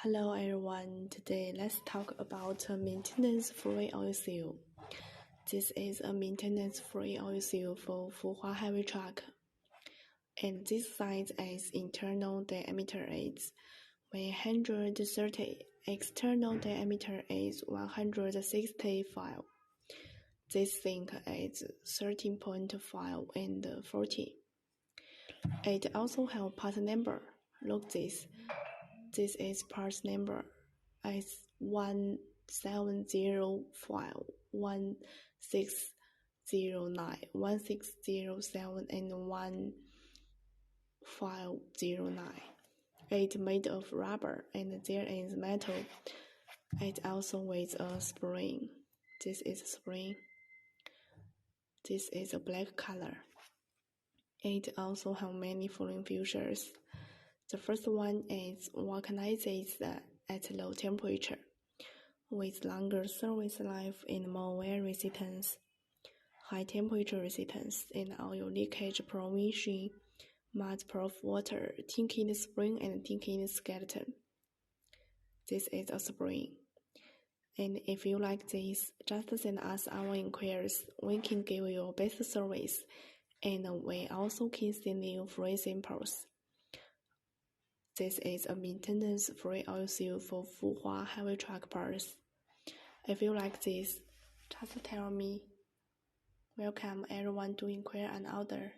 Hello everyone, today let's talk about a maintenance-free oil seal. This is a maintenance-free oil seal for Fuwa heavy truck, and this size is internal diameter is 130, external diameter is 165. This length is 13.5 and 40. It also has part number. Look this. This is part number is 1705, 1609, 1607, and 1509. It's made of rubber and there is metal. It also with a spring. This is a spring. This is a black color. It also has many following features. The first one is vulcanizes at low temperature, with longer service life and more wear resistance, high temperature resistance, and oil leakage prevention, mud-proof water, tinted spring, and tinted skeleton. This is a spring. And if you like this, just send us our inquiries. We can give you best service, and we also can send you free samples. This is a maintenance-free oil seal for Fuwa heavy truck parts. If you like this, just tell me. Welcome everyone to inquire and order.